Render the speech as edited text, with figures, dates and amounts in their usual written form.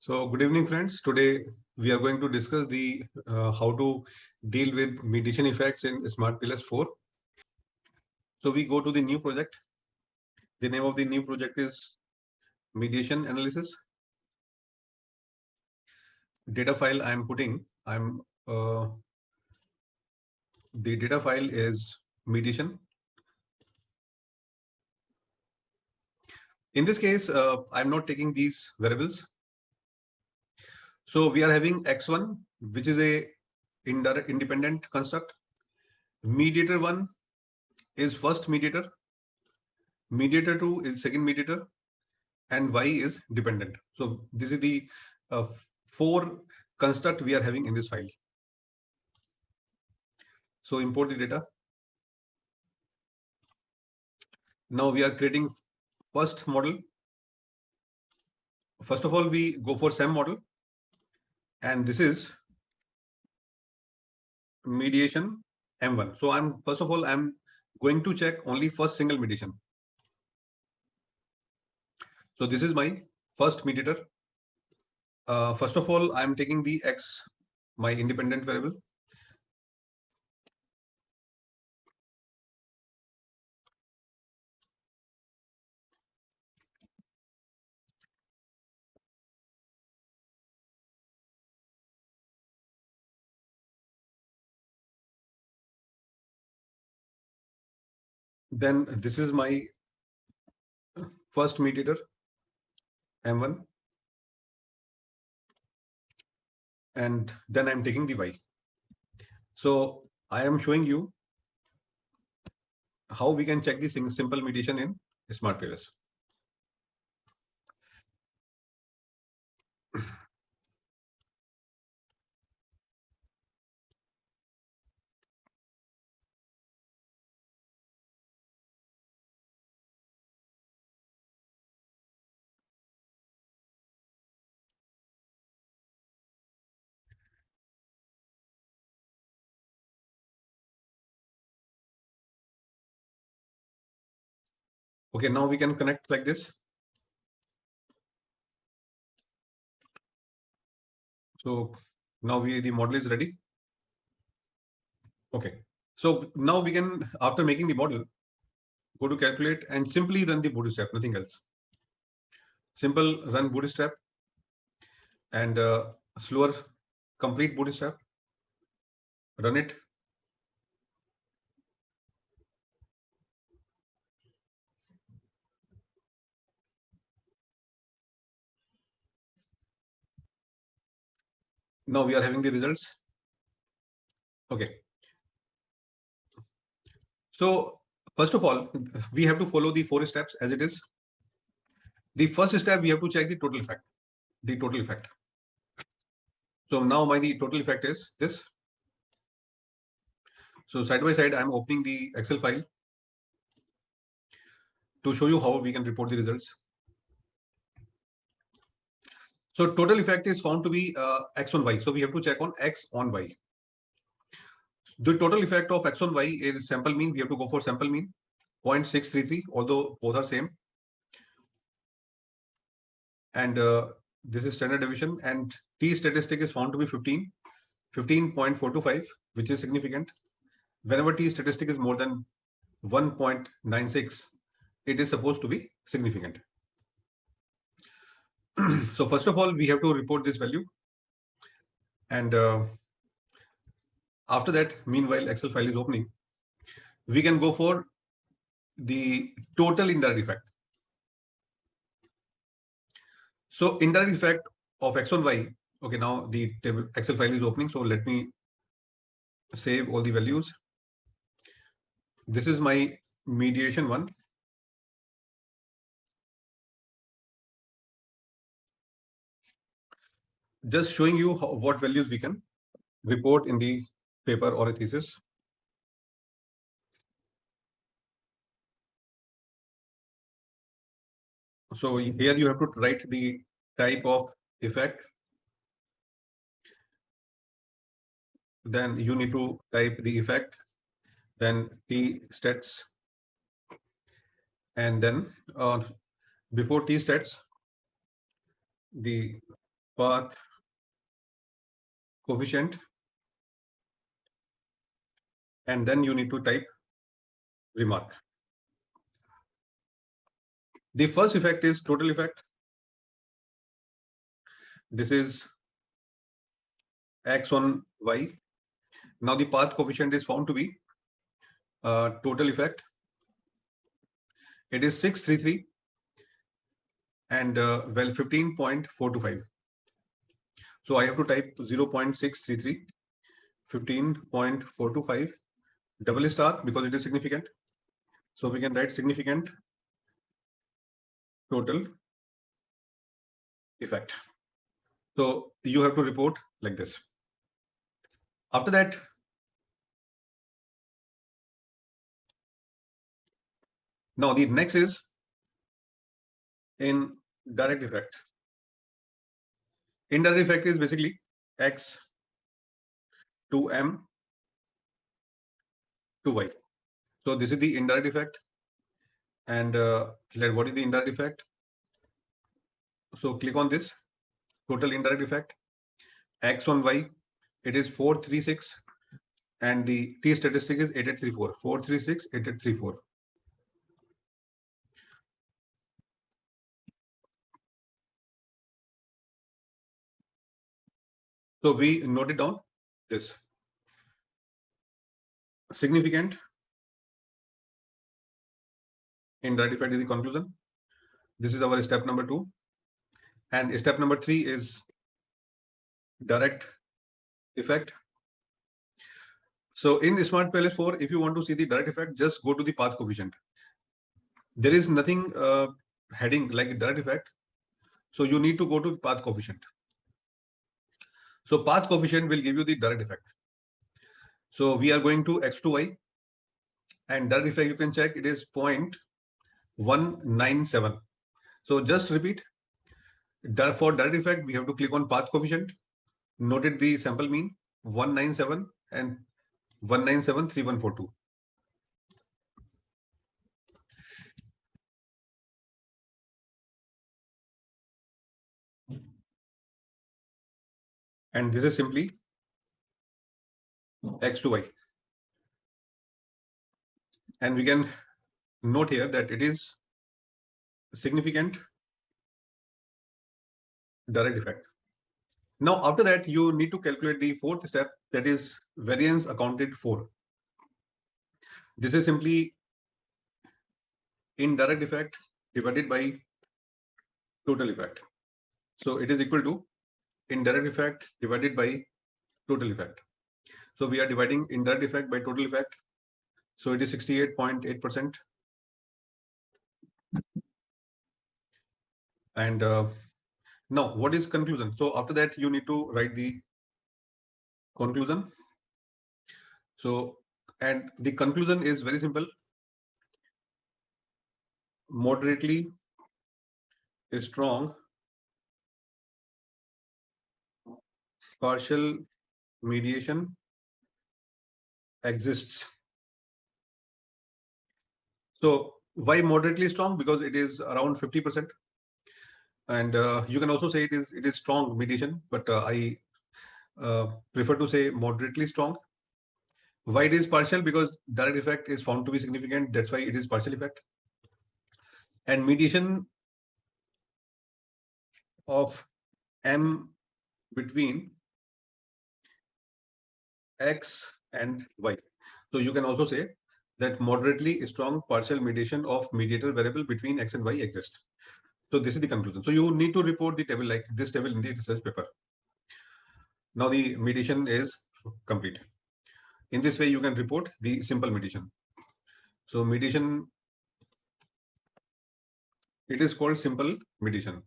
So good evening, friends. Today we are going to discuss the how to deal with mediation effects in SmartPLS 4. So we go to the new project. The name of the new project is mediation analysis. Data file I am putting. The data file is mediation. In this case, I'm not taking these variables. So we are having x1, which is a independent construct. Mediator 1 is first mediator. Mediator 2 is second mediator, and y is dependent. So this is the four construct we are having in this file. So import the data. Now we are creating first model. First of all, we go for SAM model, and this is mediation M1. So I'm going to check only first single mediation. So this is my first mediator. First of all, I'm taking the x, my independent variable. Then this is my first mediator M1, and then I'm taking the y. So I am showing you how we can check this simple mediation in SmartPLS. Okay, now we can connect like this. So now the model is ready. Okay, so now we can, after making the model, go to calculate and simply run the bootstrap, nothing else. Simple run bootstrap and slower complete bootstrap. Run it. Now we are having the results. Okay. So first of all, we have to follow the 4 steps as it is. The first step, we have to check the total effect. So now the total effect is this. So side by side, I'm opening the Excel file to show you how we can report the results. So total effect is found to be x on y. So we have to check on x on y. The total effect of x on y is sample mean. We have to go for sample mean 0.633, although both are same. And this is standard deviation, and t statistic is found to be 15.425, which is significant. Whenever t statistic is more than 1.96, it is supposed to be significant. So first of all, we have to report this value, and after that, meanwhile, Excel file is opening. We can go for the total indirect effect. So indirect effect of x on y. Okay, now the Excel file is opening. So let me save all the values. This is my mediation 1. Just showing you what values we can report in the paper or a thesis. So here you have to write the type of effect. Then you need to type the effect, then t stats, and then before t stats, the path coefficient, and then you need to type remark. The first effect is total effect. This is x on y. Now the path coefficient is found to be total effect. It is 633 and well 15.425. So I have to type 0.633, 15.425, double star because it is significant. So we can write significant total effect. So you have to report like this. After that, now the next is in direct effect. Indirect effect is basically x to m to y. So this is the indirect effect. And what is the indirect effect? So click on this total indirect effect. X on y, it is 436, and the t statistic is 8834. 436, 8834. So we noted down this significant indirect effect is the conclusion. This is our step number 2, and step number 3 is direct effect. So in SmartPLS 4, if you want to see the direct effect, just go to the path coefficient. There is nothing heading like direct effect, so you need to go to path coefficient. So path coefficient will give you the direct effect. So we are going to x to y, and direct effect you can check, it is 0.197. So just repeat. For direct effect, we have to click on path coefficient, noted the sample mean 197 and 1973142. And this is simply x to y. And we can note here that it is significant direct effect. Now, after that, you need to calculate the fourth step, that is variance accounted for. This is simply indirect effect divided by total effect. So it is equal to indirect effect divided by total effect. So we are dividing indirect effect by total effect. So it is 68.8%. And now what is conclusion? So after that, you need to write the conclusion. So, and the conclusion is very simple. Moderately strong partial mediation exists. So why moderately strong? Because it is around 50%. And you can also say it is strong mediation, but I prefer to say moderately strong. Why it is partial? Because direct effect is found to be significant. That's why it is partial effect. And mediation of m between x and y. So you can also say that moderately strong partial mediation of mediator variable between x and y exists. So this is the conclusion. So you need to report the table like this table in the research paper. Now the mediation is complete. In this way, you can report the simple mediation. So mediation, it is called simple mediation.